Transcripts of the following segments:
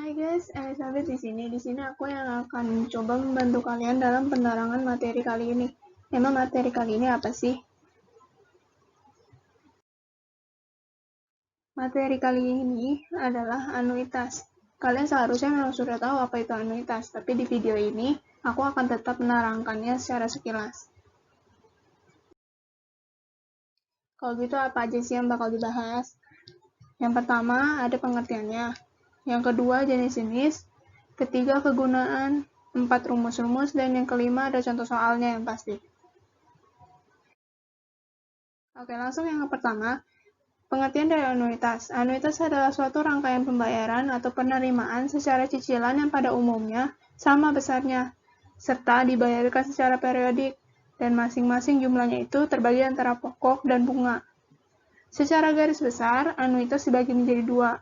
Hai guys, Elizabeth di sini. Di sini aku yang akan coba membantu kalian dalam penerangan materi kali ini. Emang materi kali ini apa sih? Materi kali ini adalah anuitas. Kalian seharusnya memang sudah tahu apa itu anuitas, tapi di video ini aku akan tetap menerangkannya secara sekilas. Kalau gitu apa aja sih yang bakal dibahas? Yang pertama ada pengertiannya. Yang kedua jenis-jenis. Ketiga kegunaan. 4 rumus-rumus. Dan yang kelima ada contoh soalnya yang pasti. Oke, langsung yang pertama. Pengertian dari anuitas. Anuitas adalah suatu rangkaian pembayaran atau penerimaan secara cicilan yang pada umumnya sama besarnya, serta dibayarkan secara periodik, dan masing-masing jumlahnya itu terbagi antara pokok dan bunga. Secara garis besar, anuitas dibagi menjadi dua.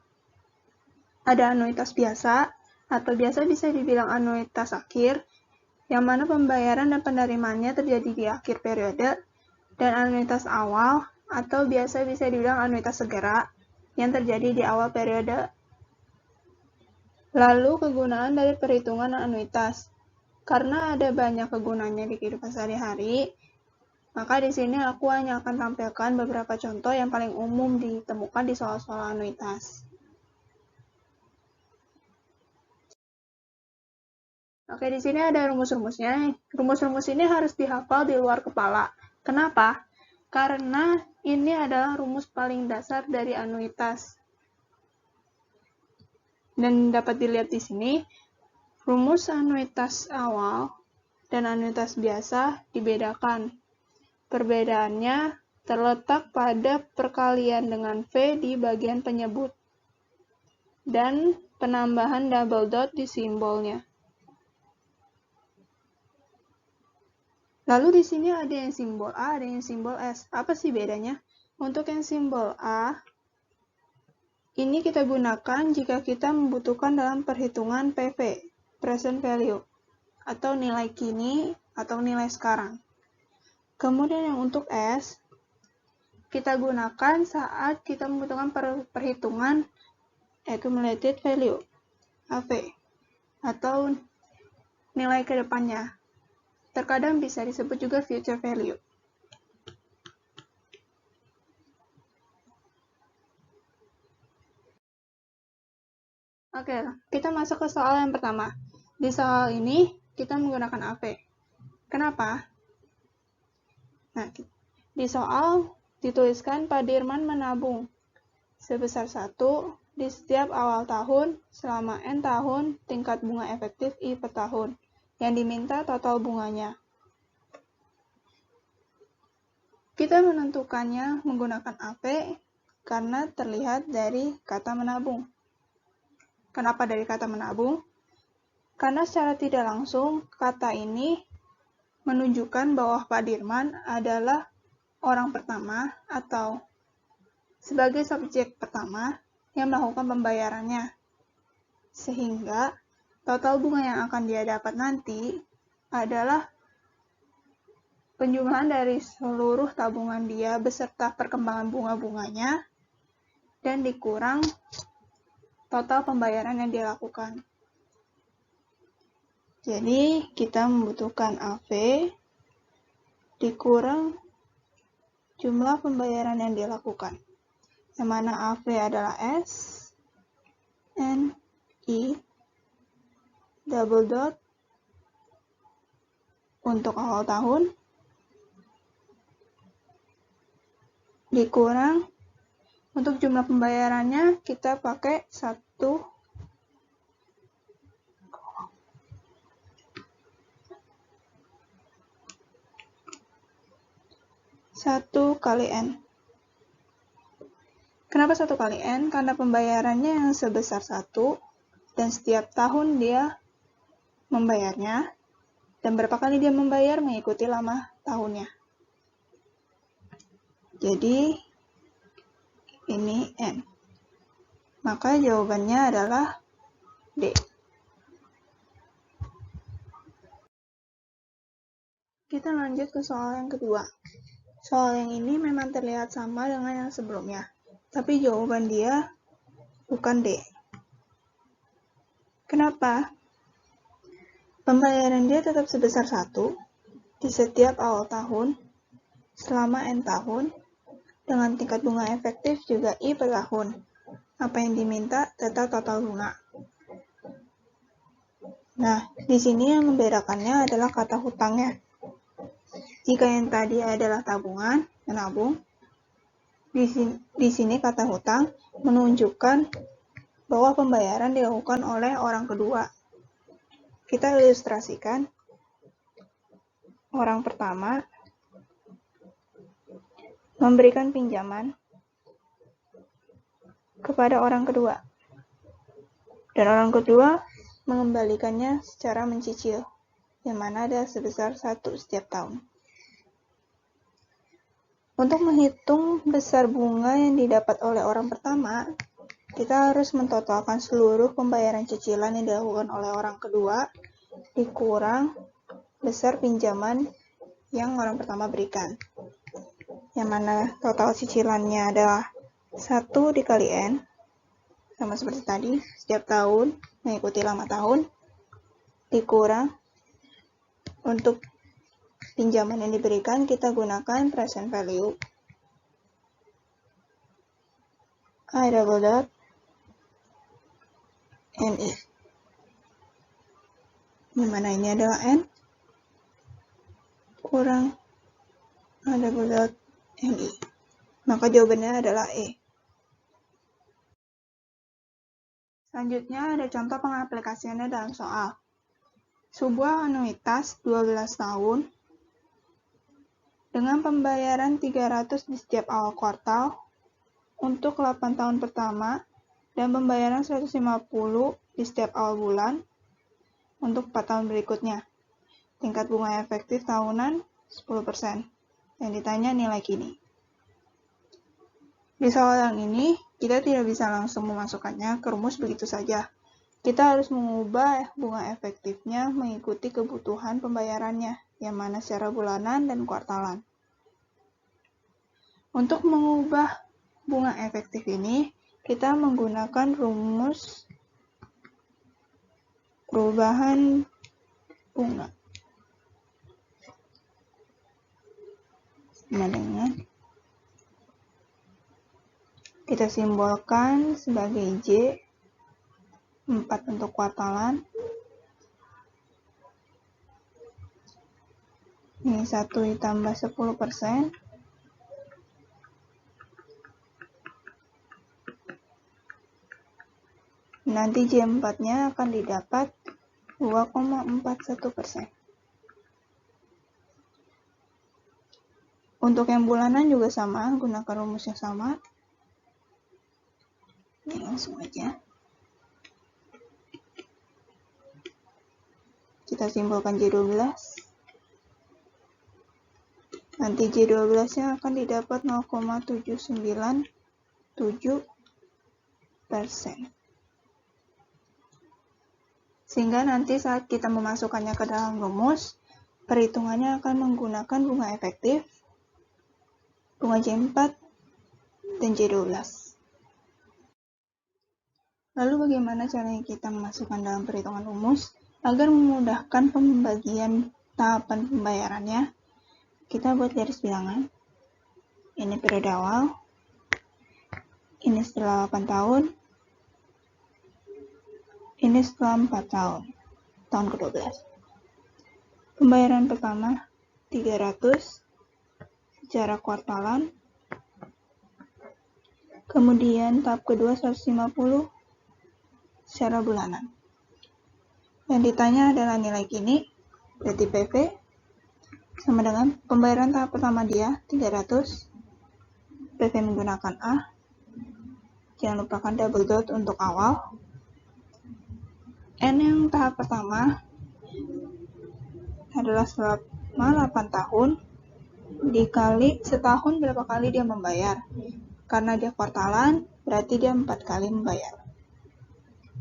Ada anuitas biasa, atau biasa bisa dibilang anuitas akhir, yang mana pembayaran dan penerimaannya terjadi di akhir periode, dan anuitas awal, atau biasa bisa dibilang anuitas segera, yang terjadi di awal periode. Lalu kegunaan dari perhitungan anuitas. Karena ada banyak kegunaannya di kehidupan sehari-hari, maka di sini aku hanya akan tampilkan beberapa contoh yang paling umum ditemukan di soal-soal anuitas. Oke, di sini ada rumus-rumusnya. Rumus-rumus ini harus dihafal di luar kepala. Kenapa? Karena ini adalah rumus paling dasar dari anuitas. Dan dapat dilihat di sini, rumus anuitas awal dan anuitas biasa dibedakan. Perbedaannya terletak pada perkalian dengan V di bagian penyebut dan penambahan double dot di simbolnya. Lalu di sini ada yang simbol A, ada yang simbol S. Apa sih bedanya? Untuk yang simbol A, ini kita gunakan jika kita membutuhkan dalam perhitungan PV, present value, atau nilai kini atau nilai sekarang. Kemudian yang untuk S, kita gunakan saat kita membutuhkan perhitungan accumulated value, AV, atau nilai ke depannya. Terkadang bisa disebut juga future value. Oke, kita masuk ke soal yang pertama. Di soal ini, kita menggunakan AV. Kenapa? Nah, di soal dituliskan Pak Dirman menabung sebesar 1 di setiap awal tahun selama N tahun tingkat bunga efektif I per tahun. Yang diminta total bunganya. Kita menentukannya menggunakan AV karena terlihat dari kata menabung. Kenapa dari kata menabung? Karena secara tidak langsung kata ini menunjukkan bahwa Pak Dirman adalah orang pertama atau sebagai subjek pertama yang melakukan pembayarannya. Sehingga total bunga yang akan dia dapat nanti adalah penjumlahan dari seluruh tabungan dia beserta perkembangan bunga-bunganya dan dikurang total pembayaran yang dia lakukan. Jadi kita membutuhkan AV dikurang jumlah pembayaran yang dia lakukan. Yang mana AV adalah S, N, I, double dot untuk awal tahun, dikurang untuk jumlah pembayarannya kita pakai 1 kali N. Kenapa 1 kali N? Karena pembayarannya yang sebesar 1 dan setiap tahun dia membayarnya dan berapa kali dia membayar mengikuti lama tahunnya. Jadi ini N. Maka jawabannya adalah D. Kita lanjut ke soal yang kedua. Soal yang ini memang terlihat sama dengan yang sebelumnya, tapi jawaban dia bukan D. Kenapa? Pembayaran dia tetap sebesar 1 di setiap awal tahun selama N tahun, dengan tingkat bunga efektif juga I per tahun. Apa yang diminta tetap total bunga. Nah, di sini yang membedakannya adalah kata hutangnya. Jika yang tadi adalah tabungan, menabung, di sini kata hutang menunjukkan bahwa pembayaran dilakukan oleh orang kedua. Kita ilustrasikan. Orang pertama memberikan pinjaman kepada orang kedua, dan orang kedua mengembalikannya secara mencicil, yang mana ada sebesar 1 setiap tahun. Untuk menghitung besar bunga yang didapat oleh orang pertama, kita harus mentotalkan seluruh pembayaran cicilan yang dilakukan oleh orang kedua dikurang besar pinjaman yang orang pertama berikan. Yang mana total cicilannya adalah 1 dikali N, sama seperti tadi, setiap tahun mengikuti lama tahun, dikurang untuk pinjaman yang diberikan, kita gunakan present value. I double dot NI. Dimana ini adalah N kurang I double dot NI. Maka jawabannya adalah E. Selanjutnya ada contoh pengaplikasiannya dalam soal. Sebuah anuitas 12 tahun dengan pembayaran 300 di setiap awal kuartal untuk 8 tahun pertama dan pembayaran 150 di setiap awal bulan untuk 4 tahun berikutnya. Tingkat bunga efektif tahunan 10%. Yang ditanya nilai kini. Di soal ini, kita tidak bisa langsung memasukkannya ke rumus begitu saja. Kita harus mengubah bunga efektifnya mengikuti kebutuhan pembayarannya, yang mana secara bulanan dan kuartalan. Untuk mengubah bunga efektif ini, kita menggunakan rumus perubahan bunga. Sama dengan kita simbolkan sebagai J, 4 untuk kuartalan. Ini 1 ditambah 10%. Nanti J4-nya akan didapat 2,41%. Untuk yang bulanan juga sama, gunakan rumus yang sama. Ini langsung aja. Kita simbolkan J12. Nanti J12-nya akan didapat 0,797%. Sehingga nanti saat kita memasukkannya ke dalam rumus, perhitungannya akan menggunakan bunga efektif, bunga J4, dan J12. Lalu bagaimana caranya kita memasukkan dalam perhitungan rumus? Agar memudahkan pembagian tahapan pembayarannya, kita buat garis bilangan. Ini periode awal, ini setelah 8 tahun, ini setelah 4 tahun, tahun ke-12. Pembayaran pertama 300 secara kuartalan, kemudian tahap kedua 150 secara bulanan. Yang ditanya adalah nilai kini, berarti PV, sama dengan pembayaran tahap pertama dia 300, PV menggunakan A, jangan lupakan double dot untuk awal. N yang tahap pertama adalah selama 8 tahun, dikali setahun berapa kali dia membayar. Karena dia kuartalan, berarti dia 4 kali membayar.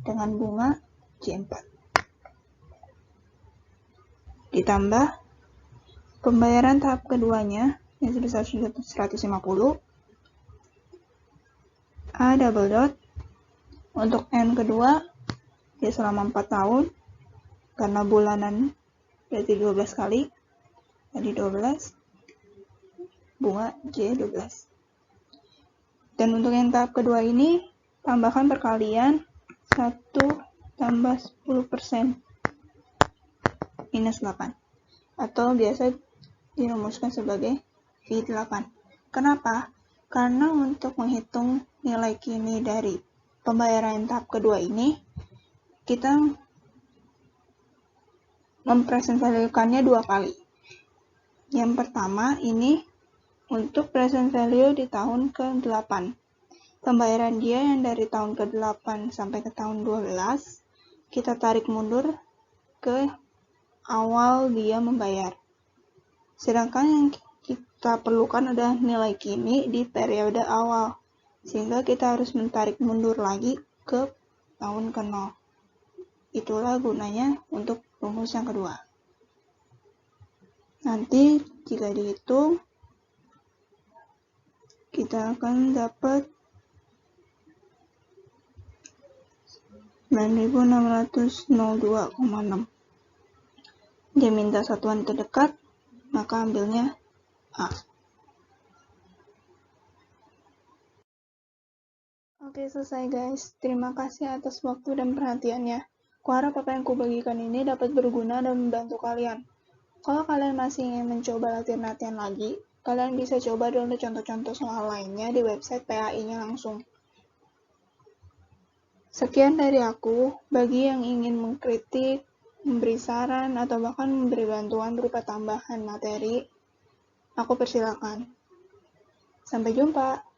Dengan bunga J4. Ditambah pembayaran tahap keduanya yang sebesar 150, A double dot untuk N kedua ya selama 4 tahun, karena bulanan berarti 12 kali, tadi 12, bunga J 12. Dan untuk yang tahap kedua ini, tambahkan perkalian 1 tambah 10% minus 8. Atau biasa dirumuskan sebagai V8. Kenapa? Karena untuk menghitung nilai kini dari pembayaran tahap kedua ini, kita mempresent-value-kannya 2 kali. Yang pertama ini untuk present value di tahun ke-8. Pembayaran dia yang dari tahun ke-8 sampai ke tahun 12, kita tarik mundur ke awal dia membayar. Sedangkan yang kita perlukan adalah nilai kini di periode awal, sehingga kita harus menarik mundur lagi ke tahun ke-0. Itulah gunanya untuk rumus yang kedua. Nanti jika dihitung, kita akan dapat 9.602,6. Dia minta satuan terdekat, maka ambilnya A. Oke, selesai guys. Terima kasih atas waktu dan perhatiannya. Kuharap apa yang kubagikan ini dapat berguna dan membantu kalian. Kalau kalian masih ingin mencoba latihan-latihan lagi, kalian bisa coba download contoh-contoh soal lainnya di website PAI-nya langsung. Sekian dari aku. Bagi yang ingin mengkritik, memberi saran, atau bahkan memberi bantuan berupa tambahan materi, aku persilakan. Sampai jumpa.